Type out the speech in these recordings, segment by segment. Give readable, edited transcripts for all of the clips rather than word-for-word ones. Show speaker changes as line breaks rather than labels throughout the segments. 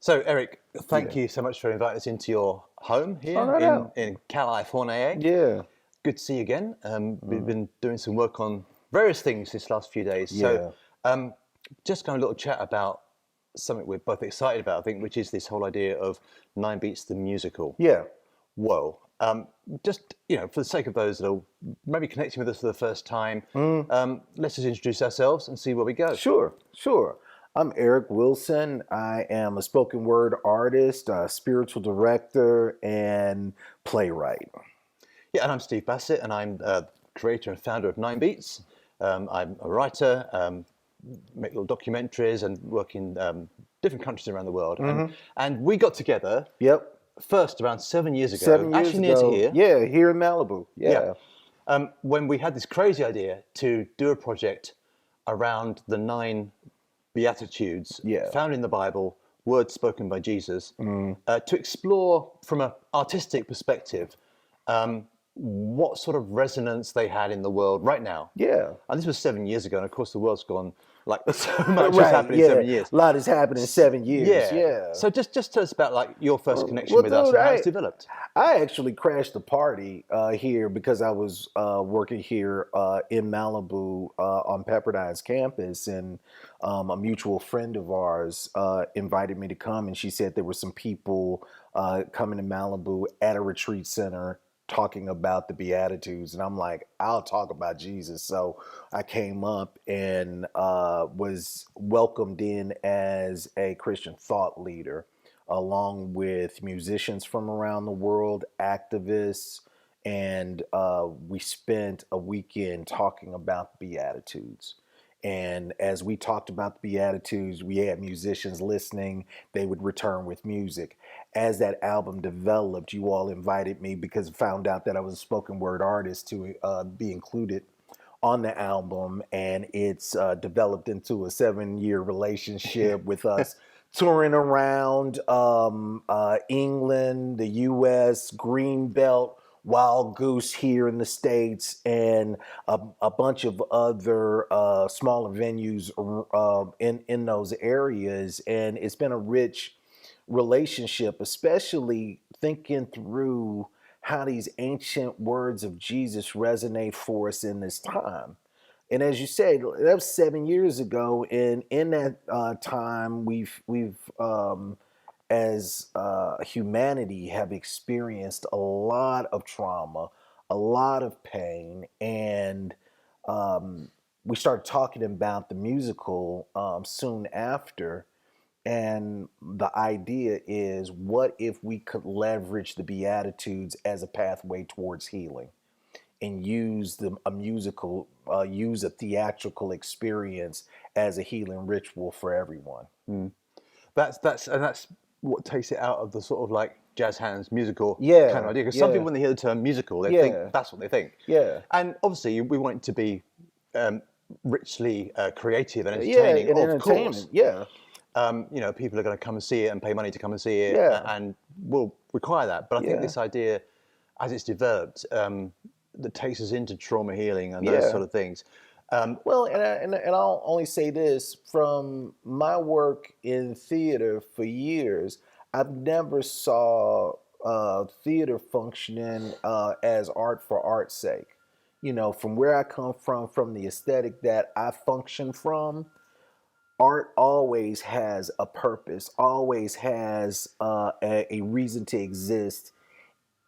So, Eric, thank
Yeah.
you so much for inviting us into your home
Oh,
here
no doubt.
in California.
Yeah.
Good to see you again. We've
Mm.
been doing some work on various things this last few days. So,
Yeah.
um, just kind of a little chat about something we're both excited about, I think, which is this whole idea of Nine Beats the musical.
Yeah.
Whoa. Just, for the sake of those that are maybe connecting with us for the first time,
Mm.
let's just introduce ourselves and see where we go.
Sure. Sure. I'm Eric Wilson. I am a spoken word artist, a spiritual director, and playwright.
Yeah, and I'm Steve Bassett, and I'm creator and founder of Nine Beats. I'm a writer, make little documentaries, and work in different countries around the world. And we got together
Yep.
first around 7 years ago,
7 years
actually near to
ago.
here.
Yeah, here in Malibu.
Yeah,
Yeah.
when we had this crazy idea to do a project around the nine Beatitudes
Yeah.
found in the Bible, words spoken by Jesus, to explore from an artistic perspective what sort of resonance they had in the world right now.
Yeah.
And this was 7 years ago, and of course the world's gone like so much has
Right.
happened in
Yeah.
7 years.
A lot has happened in 7 years.
Yeah.
Yeah.
So just tell us about like your first connection
Well,
with us
dude,
and how it's developed.
I actually crashed the party here because I was working here in Malibu on Pepperdine's campus, and a mutual friend of ours invited me to come, and she said there were some people coming to Malibu at a retreat center talking about the Beatitudes, and I'm like, I'll talk about Jesus. So I came up and was welcomed in as a Christian thought leader, along with musicians from around the world, activists, and we spent a weekend talking about the Beatitudes. And as we talked about the Beatitudes, we had musicians listening. They would return with music. As that album developed, you all invited me because found out that I was a spoken word artist to be included on the album, and it's developed into a 7 year relationship with us touring around England, the U.S., Greenbelt, Wild Goose here in the States, and a bunch of other smaller venues in those areas. And it's been a rich relationship, especially thinking through how these ancient words of Jesus resonate for us in this time. And as you said, that was 7 years ago, and in that time, we've as humanity have experienced a lot of trauma, a lot of pain, and we started talking about the musical soon after. And the idea is, what if we could leverage the Beatitudes as a pathway towards healing, and use use a theatrical experience as a healing ritual for everyone?
That's what takes it out of the sort of like jazz hands musical kind
Yeah,
of idea. Because some
yeah,
people, when they hear the term musical, they think
yeah,
that's what they think.
yeah,
And obviously, we want it to be um, richly creative and
yeah,
entertaining,
and
of course.
entertainment. Yeah,
People are going to come and see it and pay money to come and see it,
yeah,
and will require that. But I think
yeah,
this idea, as it's developed, that takes us into trauma healing and those
yeah.
sort of things.
Well, and I'll only say this from my work in theater for years. I've never saw theater functioning as art for art's sake. You know, from where I come from the aesthetic that I function from, art always has a purpose, always has a reason to exist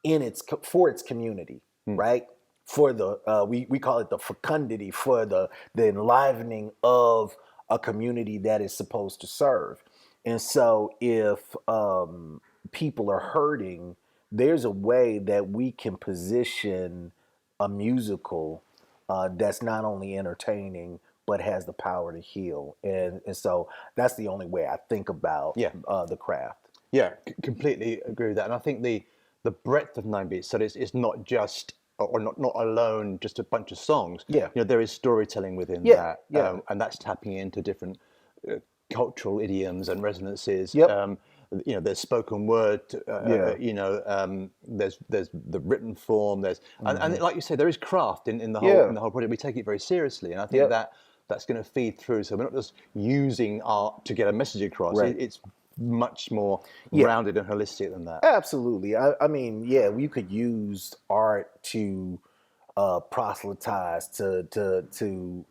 in for its community, right? For the we call it the fecundity, for the enlivening of a community that is supposed to serve. And so if people are hurting, there's a way that we can position a musical that's not only entertaining but has the power to heal. And so that's the only way I think about
Yeah.
the craft.
Yeah, completely agree with that. And I think the breadth of Nine Beats, so it's not just or not alone just a bunch of songs.
Yeah.
There is storytelling within
Yeah,
that,
yeah.
and that's tapping into different cultural idioms and resonances.
Yep.
There's spoken word.
Yeah.
There's the written form. And like you say, there is craft in the whole
Yeah.
in the whole project. We take it very seriously, and I think
Yep.
that's going to feed through. So we're not just using art to get a message across.
Right.
It's much more
Yeah.
rounded and holistic than that.
Absolutely. I mean, yeah, you could use art to proselytize, to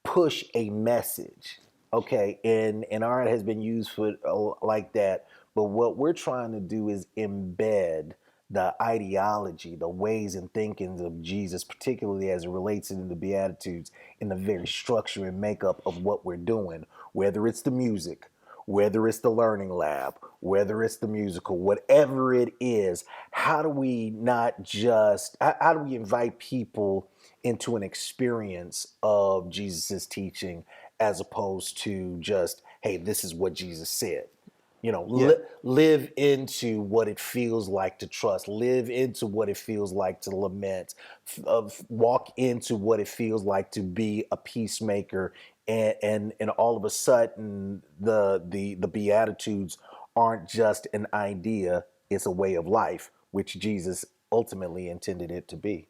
push a message. Okay, and art has been used for like that. But what we're trying to do is embed the ideology, the ways and thinkings of Jesus, particularly as it relates to the Beatitudes, in the very structure and makeup of what we're doing, whether it's the music, whether it's the learning lab, whether it's the musical, whatever it is. How do we not just, how do we invite people into an experience of Jesus's teaching as opposed to just, hey, this is what Jesus said? You know, live into what it feels like to trust, live into what it feels like to lament, walk into what it feels like to be a peacemaker. And all of a sudden, the Beatitudes aren't just an idea, it's a way of life, which Jesus ultimately intended it to be.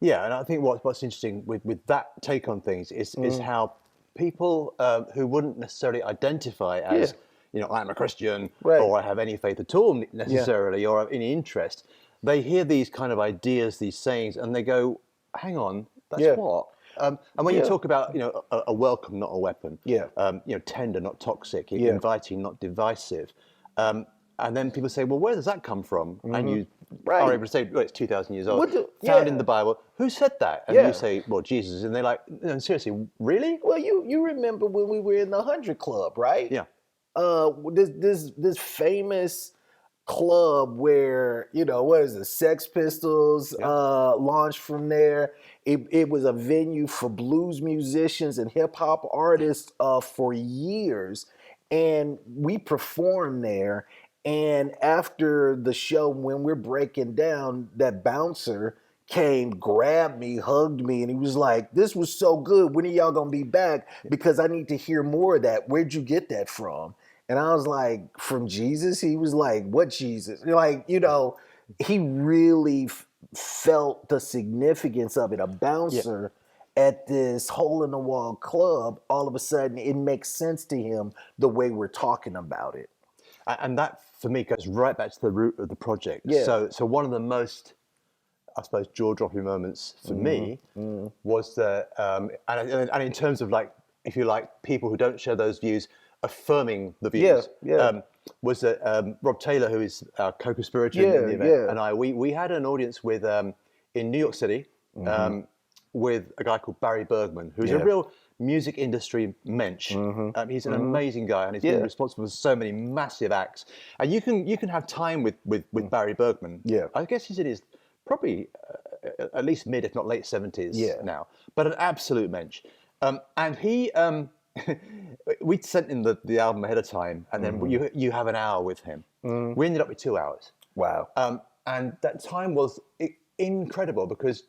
Yeah, and I think what's interesting with that take on things is how people who wouldn't necessarily identify as, you know, I'm a Christian, or I have any faith at all necessarily, or have any interest, they hear these kind of ideas, these sayings, and they go, hang on, that's what? And when you talk about, you know, a welcome, not a weapon, you know, tender, not toxic, inviting, not divisive, and then people say, well, where does that come from? And you are able to say, well, it's 2,000 years old, found in the Bible. Who said that? And you say, well, Jesus. And they're like, no, seriously, really?
Well, you remember when we were in the 100 Club, right?
Yeah.
This famous club where, you know, what is it, Sex Pistols launched from there. It was a venue for blues musicians and hip hop artists for years, and we performed there. And after the show, when we're breaking down, that bouncer came, grabbed me, hugged me, and he was like, this was so good. When are y'all gonna be back? Because I need to hear more of that. Where'd you get that from? And I was like, from Jesus? He was like, what Jesus? Like, you know, he really felt the significance of it. A bouncer at this hole-in-the-wall club, all of a sudden, it makes sense to him the way we're talking about it.
And that, for me, goes right back to the root of the project. So one of the most, I suppose, jaw-dropping moments for me was that, and in terms of, like, if you like, people who don't share those views, affirming the views, was that Rob Taylor, who is our co-conspirator in the event, and we had an audience with in New York City with a guy called Barry Bergman, who's a real music industry mensch. He's an amazing guy, and he's been responsible for so many massive acts. And you can have time with Barry Bergman. I guess he's in his probably at least mid, if not late 70s now, but an absolute mensch. And he. We'd sent in the album ahead of time, and then you have an hour with him. We ended up with 2 hours.
Wow.
And that time was incredible because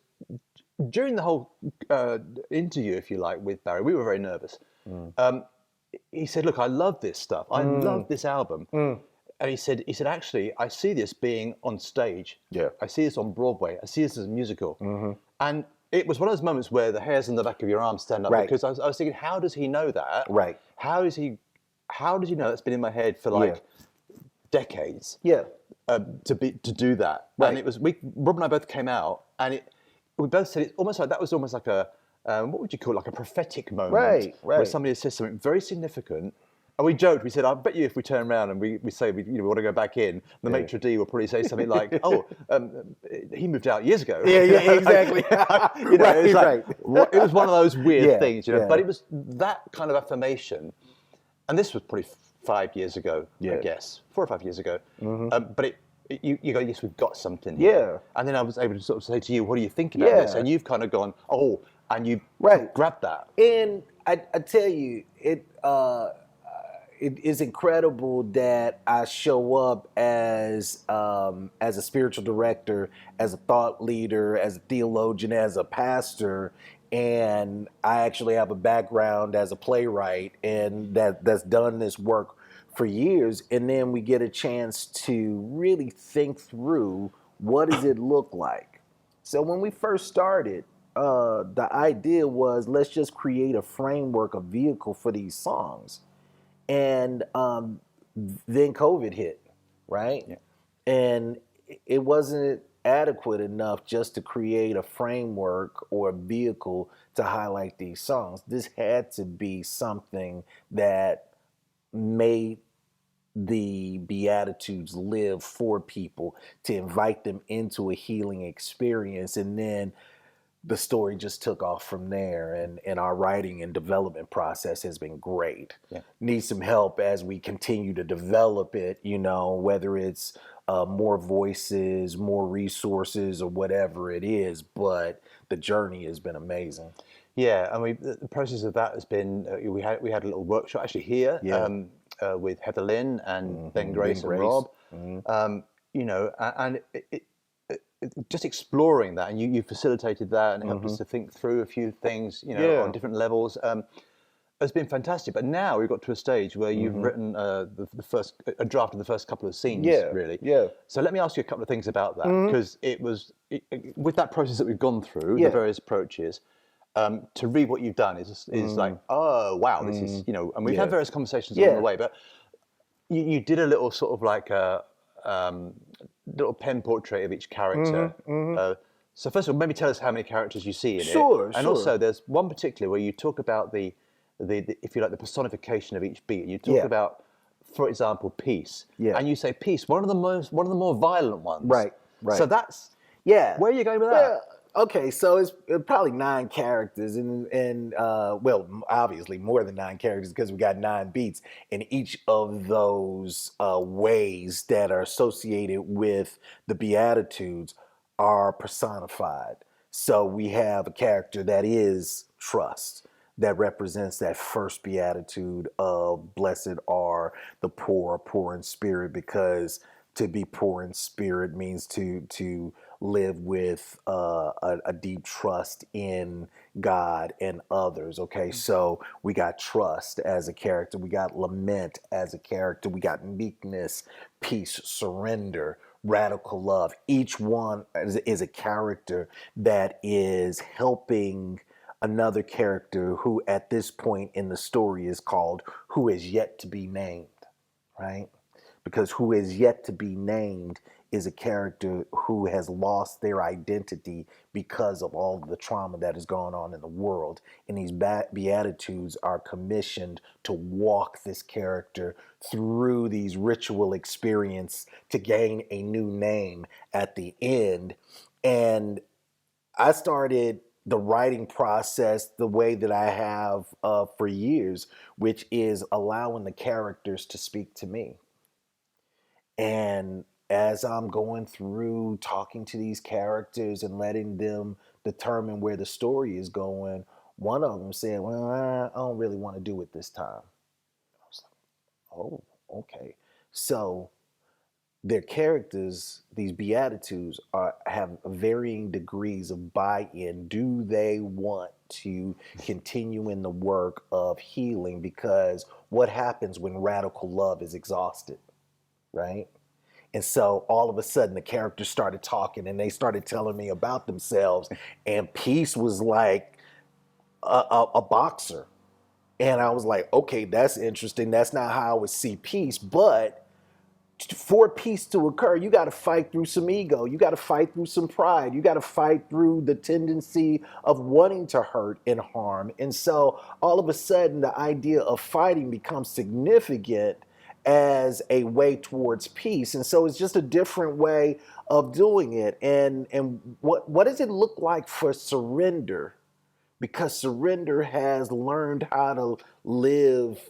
during the whole interview, if you like, with Barry, we were very nervous. He said, look, I love this stuff. I love this album. And he said, actually, I see this being on stage. I see this on Broadway. I see this as a musical. And it was one of those moments where the hairs on the back of your arm stand up because I was thinking, how does he know that? How does he know that's been in my head for like decades? To do that. And it was Rob and I both came out, and we both said it's almost like that was almost like a what would you call it? Like a prophetic moment, where somebody says something very significant. And we joked. We said, "I bet you if we turn around and we say we want to go back in, the maitre d' will probably say something like, oh, he moved out years ago.'"
Exactly.
It was one of those weird things, you know. But it was that kind of affirmation, and this was probably 5 years ago, I guess, 4 or 5 years ago. But you go, yes, we've got something here. And then I was able to sort of say to you, what do you think about this? And you've kind of gone, oh, and you grabbed that.
And I tell you, it is incredible that I show up as a spiritual director, as a thought leader, as a theologian, as a pastor, and I actually have a background as a playwright and that's done this work for years. And then we get a chance to really think through, what does it look like? So when we first started, the idea was, let's just create a framework, a vehicle for these songs. And then COVID hit, right?
Yeah.
And it wasn't adequate enough just to create a framework or a vehicle to highlight these songs. This had to be something that made the Beatitudes live for people, to invite them into a healing experience. And then the story just took off from there, and our writing and development process has been great.
Yeah.
Need some help as we continue to develop it, whether it's more voices, more resources, or whatever it is, but the journey has been amazing.
Yeah, and the process of that has been, we had a little workshop actually here,
Yeah.
with Heather Lynn and Ben Grace
Ben
and
Grace.
Rob, and just exploring that, and you facilitated that and helped us to think through a few things, on different levels. Has been fantastic. But now we've got to a stage where you've written a draft of the first couple of scenes, really.
Yeah.
So let me ask you a couple of things about that, because with that process that we've gone through, the various approaches. To read what you've done is like, oh wow, this is, and we've had various conversations along the way, but you did a little sort of like a little pen portrait of each character. So first of all, maybe tell us how many characters you see in it.
Sure.
And also there's one particular where you talk about the if you like, the personification of each beat. You talk about, for example, peace. Yeah. And you say peace, one of the more violent ones.
Right.
So that's where are you going with that?
Well, okay, so it's probably 9 characters, and well, obviously more than 9 characters because we got 9 beats, and each of those ways that are associated with the Beatitudes are personified. So we have a character that is trust, that represents that first beatitude of blessed are the poor in spirit, because to be poor in spirit means to live with a deep trust in God and others. Okay, so we got trust as a character, we got lament as a character, we got meekness, peace, surrender, radical love. Each one is a character that is helping another character who at this point in the story is called who is yet to be named, right? Because who is yet to be named is a character who has lost their identity because of all of the trauma that is going on in the world. And these Beatitudes are commissioned to walk this character through these ritual experience to gain a new name at the end. And I started the writing process the way that I have for years, which is allowing the characters to speak to me. And as I'm going through talking to these characters and letting them determine where the story is going, one of them said, well, I don't really want to do it this time. I was like, oh, okay. So their characters, these Beatitudes, have varying degrees of buy-in. Do they want to continue in the work of healing? Because what happens when radical love is exhausted, right? And so all of a sudden the characters started talking and they started telling me about themselves. And Peace was like a boxer. And I was like, okay, that's interesting. That's not how I would see Peace. But for peace to occur, you got to fight through some ego. You got to fight through some pride. You got to fight through the tendency of wanting to hurt and harm. And so all of a sudden the idea of fighting becomes significant as a way towards peace. And so it's just a different way of doing it. And what does it look like for surrender? Because surrender has learned how to live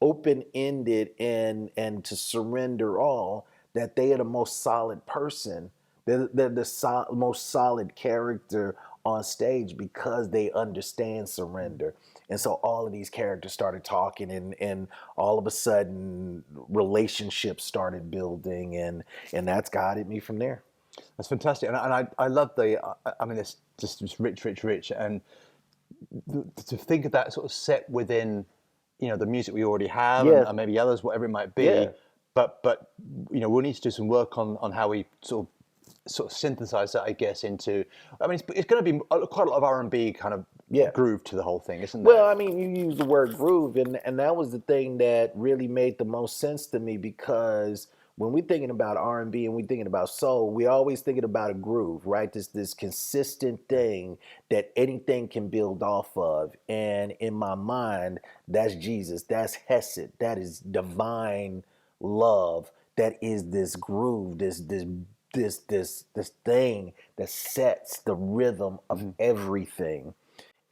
open-ended and to surrender all, that they are the most solid person. They're the most solid character on stage because they understand surrender. And so all of these characters started talking, and all of a sudden relationships started building, and that's guided me from there.
That's fantastic. And I love it's just rich. And to think of that sort of set within, the music we already have, and maybe others, whatever it might be. Yeah. But we'll need to do some work on how we sort of synthesize that, I guess, into. I mean, it's going to be quite a lot of R&B kind of groove to the whole thing, isn't
Well,
there?
I mean, you use the word groove, and that was the thing that really made the most sense to me because when we're thinking about R&B and we're thinking about soul, we always thinking about a groove, right? This consistent thing that anything can build off of. And in my mind, that's Jesus, that's Hesed, that is divine love, that is this groove, this thing that sets the rhythm of everything.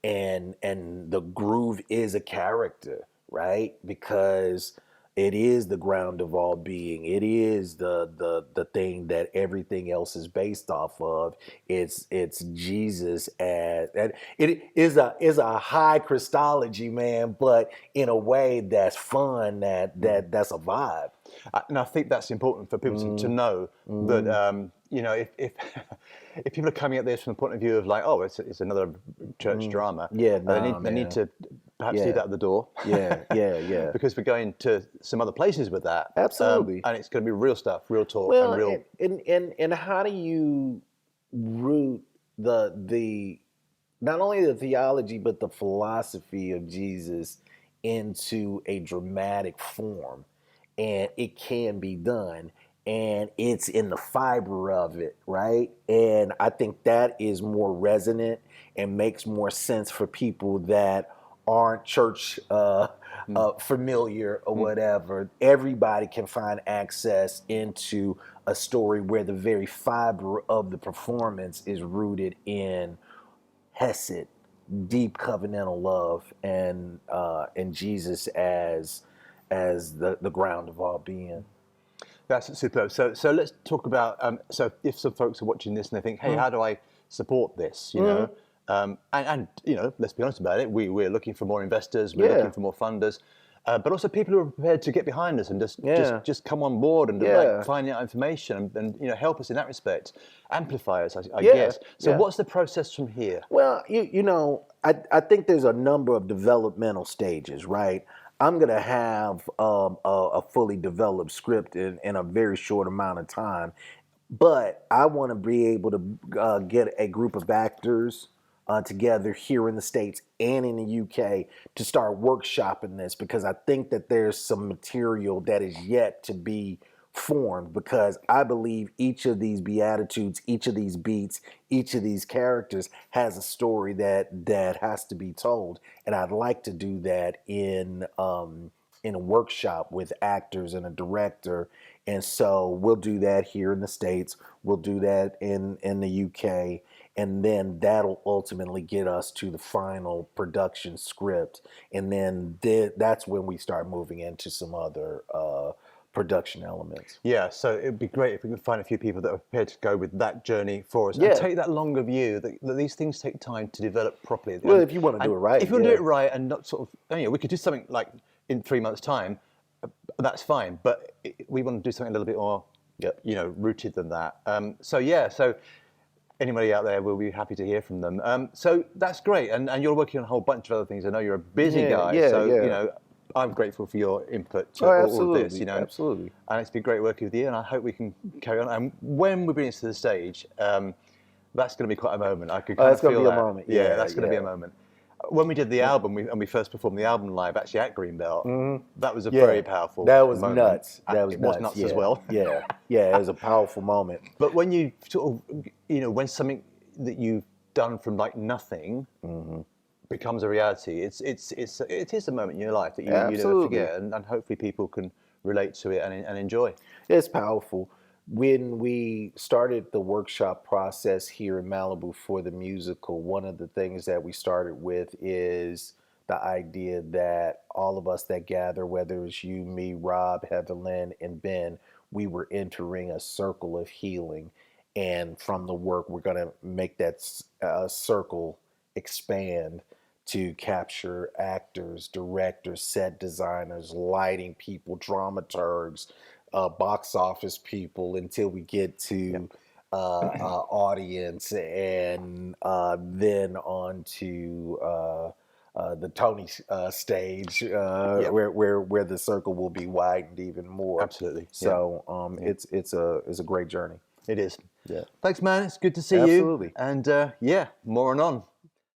And the groove is a character, right? Because it is the ground of all being. It is the thing that everything else is based off of. It's Jesus as, and it is a high Christology, man, but in a way that's fun, that's a vibe.
And I think that's important for people to know that you know, if if people are coming at this from the point of view of like, oh, it's another church drama,
Yeah,
they need to perhaps
Yeah.
leave that at the door.
Yeah.
Because we're going to some other places with that.
Absolutely.
And it's going to be real stuff, real talk,
Well,
and real.
and how do you root the not only the theology but the philosophy of Jesus into a dramatic form? And it can be done, and it's in the fiber of it, right? And I think that is more resonant and makes more sense for people that aren't church familiar or whatever. Everybody can find access into a story where the very fiber of the performance is rooted in Hesed, deep covenantal love, and Jesus as the ground of all being.
That's superb. So let's talk about. So if some folks are watching this and they think, hey, how do I support this? You know, and you know, let's be honest about it. We're looking for more investors. We're looking for more funders. But also people who are prepared to get behind us and just come on board and like find out information and you know help us in that respect, amplify us, I guess. So what's the process from here?
Well, you know, I think there's a number of developmental stages, right? I'm gonna have a fully developed script in a very short amount of time, but I want to be able to get a group of actors together here in the States and in the UK to start workshopping this because I think that there's some material that is yet to be formed because I believe each of these beatitudes, each of these beats, each of these characters has a story that has to be told, and I'd like to do that in a workshop with actors and a director. And so we'll do that here in the States. We'll do that in the UK. And then that'll ultimately get us to the final production script. And then that's when we start moving into some other production elements.
Yeah, so it'd be great if we could find a few people that are prepared to go with that journey for us and take that longer view that these things take time to develop properly.
Well, if you want to do it right.
If you want to do it right and not sort of, you know, we could do something like in 3 months' time, that's fine. But we want to do something a little bit more, you know, rooted than that. So anybody out there, we'll be happy to hear from them. So that's great. And you're working on a whole bunch of other things. I know you're a busy guy. You know, I'm grateful for your input to all of this, you know.
Absolutely.
And it's been great working with you, and I hope we can carry on. And when we bring this to the stage, that's going to be quite a moment. I could kind of feel that.
That's going to be a moment.
Yeah, that's going to be a moment. When we did the album, and we first performed the album live, actually at Greenbelt, that was a very powerful
That was
moment.
nuts. That was
it
nuts.
was nuts as well.
It was a powerful moment.
But when you sort of, you know, when something that you've done from like nothing becomes a reality, it is a moment in your life that you never forget, and hopefully people can relate to it and enjoy.
It's powerful. When we started the workshop process here in Malibu for the musical, one of the things that we started with is the idea that all of us that gather, whether it's you, me, Rob, Heather Lynn, and Ben, we were entering a circle of healing. And from the work, we're going to make that circle expand to capture actors, directors, set designers, lighting people, dramaturgs, box office people, until we get to audience, and then on to the Tony stage, where the circle will be widened even more.
Absolutely.
So it's a great journey.
It is.
Yeah.
Thanks, man. It's good to see you.
Absolutely.
And more and on.